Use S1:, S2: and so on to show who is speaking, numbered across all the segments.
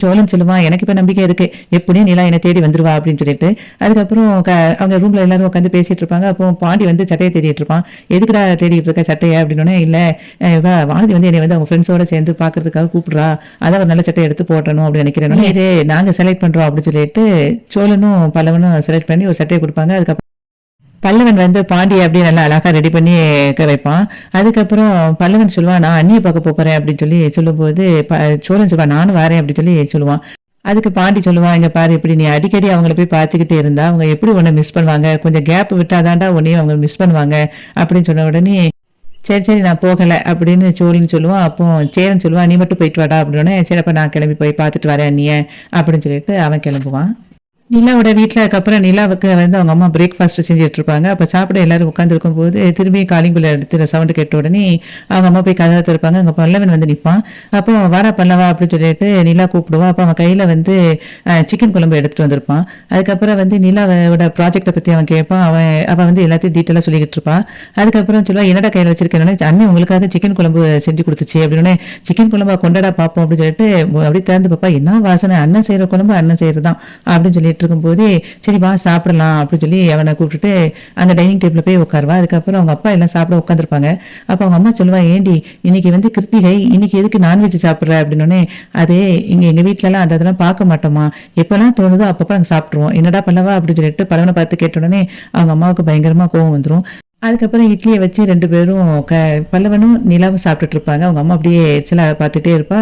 S1: சோழன் சொல்லுவான், எனக்கு இப்ப நம்பிக்கை இருக்கு, எப்படியும் நிலா என்னை தேடி வந்துருவா அப்படின்னு சொல்லிட்டு. அதுக்கப்புறம் அவங்க ரூம்ல எல்லாரும் உட்காந்து பேசிட்டு இருப்பாங்க. அப்போ பாண்டி வந்து சட்டையை தேடிட்டு இருப்பான். எதுக்குடா தேடிட்டு இருக்க சட்டையை அப்படின்னோடனே, இல்ல வானதி வந்து என்னை வந்து அவங்க ஃப்ரெண்ட்ஸோட சேர்ந்து பாக்குறதுக்காக கூப்பிடுறா, அதான் ஒரு நல்ல சட்டையை எடுத்து போட்டணும் அப்படின்னு நினைக்கிறேன். இது நாங்க செலக்ட் பண்றோம் அப்படின்னு சொல்லிட்டு சோழனும் பல்லவனும் செலக்ட் பண்ணி ஒரு சட்டையை கொடுப்பாங்க. அதுக்கப்புறம் பல்லவன் வந்து பாண்டியை அப்படியே நல்லா அழகா ரெடி பண்ணி வைப்பான். அதுக்கப்புறம் பல்லவன் சொல்லுவான், நான் அண்ணியை பார்க்க போறேன் அப்படின்னு சொல்லி சொல்லும்போது சோழன் சொல்லுவான், நானும் வரேன் அப்படின்னு சொல்லி சொல்லுவான். அதுக்கு பாண்டி சொல்லுவான், இங்க பாரு, இப்படி நீ அடிக்கடி அவங்கள போய் பார்த்துக்கிட்டே இருந்தா அவங்க எப்படி உன்னை மிஸ் பண்ணுவாங்க, கொஞ்சம் கேப் விட்டாதான்டா உன்னையும் அவங்க மிஸ் பண்ணுவாங்க அப்படின்னு சொன்ன உடனே, சரி சரி நான் போகலை அப்படின்னு சோழன் சொல்லுவான். அப்போ சேரன் சொல்லுவான், நீ மட்டும் போயிட்டு வாடா அப்படின்னே, சரி அப்ப நான் கிளம்பி போய் பார்த்துட்டு வரேன் அண்ணிய அப்படின்னு சொல்லிட்டு அவன் கிளம்புவான். நிலாவோட வீட்டில் அதுக்கப்புறம் நிலாவுக்கு வந்து அவங்க அம்மா பிரேக்ஃபாஸ்ட் செஞ்சுட்டு இருப்பாங்க. அப்போ சாப்பிட எல்லாரும் உட்காந்துருக்கும் போது திரும்பி காலிங் பெல் எடுத்து சவுண்டு கேட்ட உடனே அவங்க அம்மா போய் கதவை திறப்பாங்க. அங்கே பல்லவன் வந்து நிற்பான். அப்போ வாரா பல்லவா அப்படின்னு சொல்லிட்டு நிலா கூப்பிடுவான். அப்போ அவன் கையில் வந்து சிக்கன் குழம்பு எடுத்துகிட்டு வந்திருப்பான். அதுக்கப்புறம் வந்து நிலாவோட ப்ராஜெக்டை பற்றி அவன் கேட்பான். அவன் வந்து எல்லாத்தையும் டீட்டெயிலாக சொல்லிக்கிட்டு இருப்பான். அதுக்கப்புறம் சொல்லுவான், என்னடா கையில் வச்சிருக்கேன், அண்ணன் உங்களுக்காக சிக்கன் குழம்பு செஞ்சு கொடுத்துச்சு அப்படின்னு. சிக்கன் குழம்பா கொண்டடா பார்ப்போம் அப்படின்னு சொல்லிட்டு அப்படி திறந்து பார்ப்பா, என்ன வாசனை, அண்ணன் செய்கிற குழம்பு அண்ணன் செய்கிறதான் அப்படின்னு சொல்லிட்டு இருக்கும்போதே, சரி வா சாப்பிடலாம் அப்படின்னு சொல்லி அவனை கூப்பிட்டுட்டு அங்க டைனிங் டேபிள்ல போய் உட்காருவா. அதுக்கப்புறம் அவங்க அப்பா எல்லாம் சாப்பிட உட்காந்துருப்பாங்க. அப்ப அவங்க அம்மா சொல்லுவா, ஏண்டி இன்னைக்கு வந்து கிருத்திகை, இன்னைக்கு எதுக்கு நான்வெஜ் சாப்பிடுற அப்படின்னோடனே, அது எங்க வீட்டுல எல்லாம் அதெல்லாம் பார்க்க மாட்டோமா, எப்பெல்லாம் தோணுதோ அப்பப்ப நாங்க சாப்பிட்டுருவோம், என்னடா பல்லவா அப்படின்னு சொல்லிட்டு பல்லவனை பார்த்து கேட்ட உடனே அவங்க அம்மாவுக்கு பயங்கரமா கோவம் வந்துடும். அதுக்கப்புறம் இட்லியை வச்சு 2 பேரும் பல்லவனும் நிலாவும் சாப்பிட்டுட்டு இருப்பாங்க. அவங்க அம்மா அப்படியே எரிச்சலா பார்த்துட்டே இருப்பா.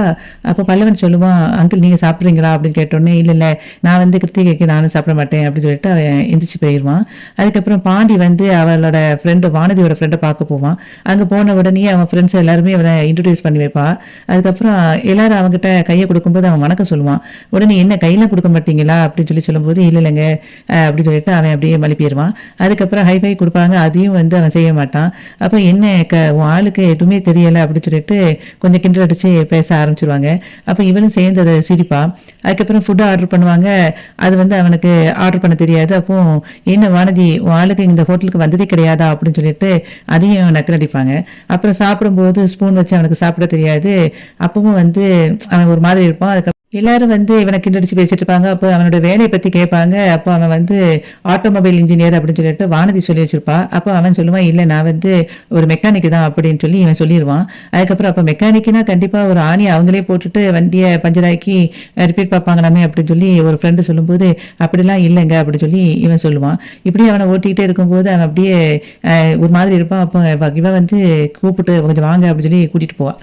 S1: அப்போ பல்லவன் சொல்லுவான், அங்கிள் நீங்க சாப்பிட்றீங்களா அப்படின்னு கேட்டோடனே, இல்லை நான் வந்து கிருத்திகைக்கு நானும் சாப்பிட மாட்டேன் அப்படின்னு சொல்லிட்டு அவன் எந்திரிச்சு போயிடுவான். அதுக்கப்புறம் பாண்டி வந்து அவளோட ஃப்ரெண்டு வானதியோட ஃப்ரெண்டை பார்க்க போவான். அங்கே போன உடனே அவன் ஃப்ரெண்ட்ஸ் எல்லாருமே அவனை இன்ட்ரடியூஸ் பண்ணி வைப்பா. அதுக்கப்புறம் எல்லாரும் அவங்ககிட்ட கையை கொடுக்கும்போது அவன் வணக்கம் சொல்லுவான். உடனே என்ன கையெல்லாம் கொடுக்க மாட்டீங்களா அப்படின்னு சொல்லி சொல்லும்போது, இல்லைங்க அப்படின்னு சொல்லிட்டு அவன் அப்படியே மலிப்பிடுவான். அதுக்கப்புறம் ஹைஃபை கொடுப்பாங்க, அதையும் வந்து அவன் செய்ய மாட்டான். அப்ப என்ன உன் ஆளுக்கு எதுவுமே தெரியல அப்படின்னு சொல்லிட்டு கொஞ்சம் கிண்டல் அடிச்சு பேச ஆரம்பிச்சிருவாங்க. அப்ப இவனும் சேர்ந்து அதை சிரிப்பா. அதுக்கப்புறம் ஃபுட்டு ஆர்டர் பண்ணுவாங்க. அது வந்து அவனுக்கு ஆர்டர் பண்ண தெரியாது. அப்போ என்ன வானதி, உன் ஆளுக்கு இந்த ஹோட்டலுக்கு வந்ததே கிடையாதா அப்படின்னு சொல்லிட்டு அதையும் நக்கல் அடிப்பாங்க. அப்புறம் சாப்பிடும்போது ஸ்பூன் வச்சு அவனுக்கு சாப்பிட தெரியாது. அப்பவும் வந்து அவன் ஒரு மாதிரி இருப்பான். அதுக்கப்புறம் எல்லாரும் வந்து இவனை கிண்டடிச்சு பேசிட்டு இருப்பாங்க. அப்போ அவனோட வேலையை பத்தி கேட்பாங்க. அப்போ அவன் வந்து ஆட்டோமொபைல் இன்ஜினியர் அப்படின்னு சொல்லிட்டு வானதி சொல்லி வச்சிருப்பா. அப்போ அவன் சொல்லுவான், இல்லை நான் வந்து ஒரு மெக்கானிக் தான் அப்படின்னு சொல்லி இவன் சொல்லிடுவான். அதுக்கப்புறம் அப்போ மெக்கானிக்னா கண்டிப்பா ஒரு ஆணியை அவங்களே போட்டுட்டு வண்டியை பஞ்சராக்கி ரிப்பீட் பார்ப்பாங்களாமே அப்படின்னு சொல்லி ஒரு ஃப்ரெண்டு சொல்லும்போது, அப்படிலாம் இல்லைங்க அப்படின்னு சொல்லி இவன் சொல்லுவான். இப்படி அவனை ஓட்டிக்கிட்டே இருக்கும்போது அவன் அப்படியே ஒரு மாதிரி இருப்பான். அப்போ இவன் வந்து கூப்பிட்டு கொஞ்சம் வாங்க அப்படின்னு சொல்லி கூட்டிட்டு போவான்.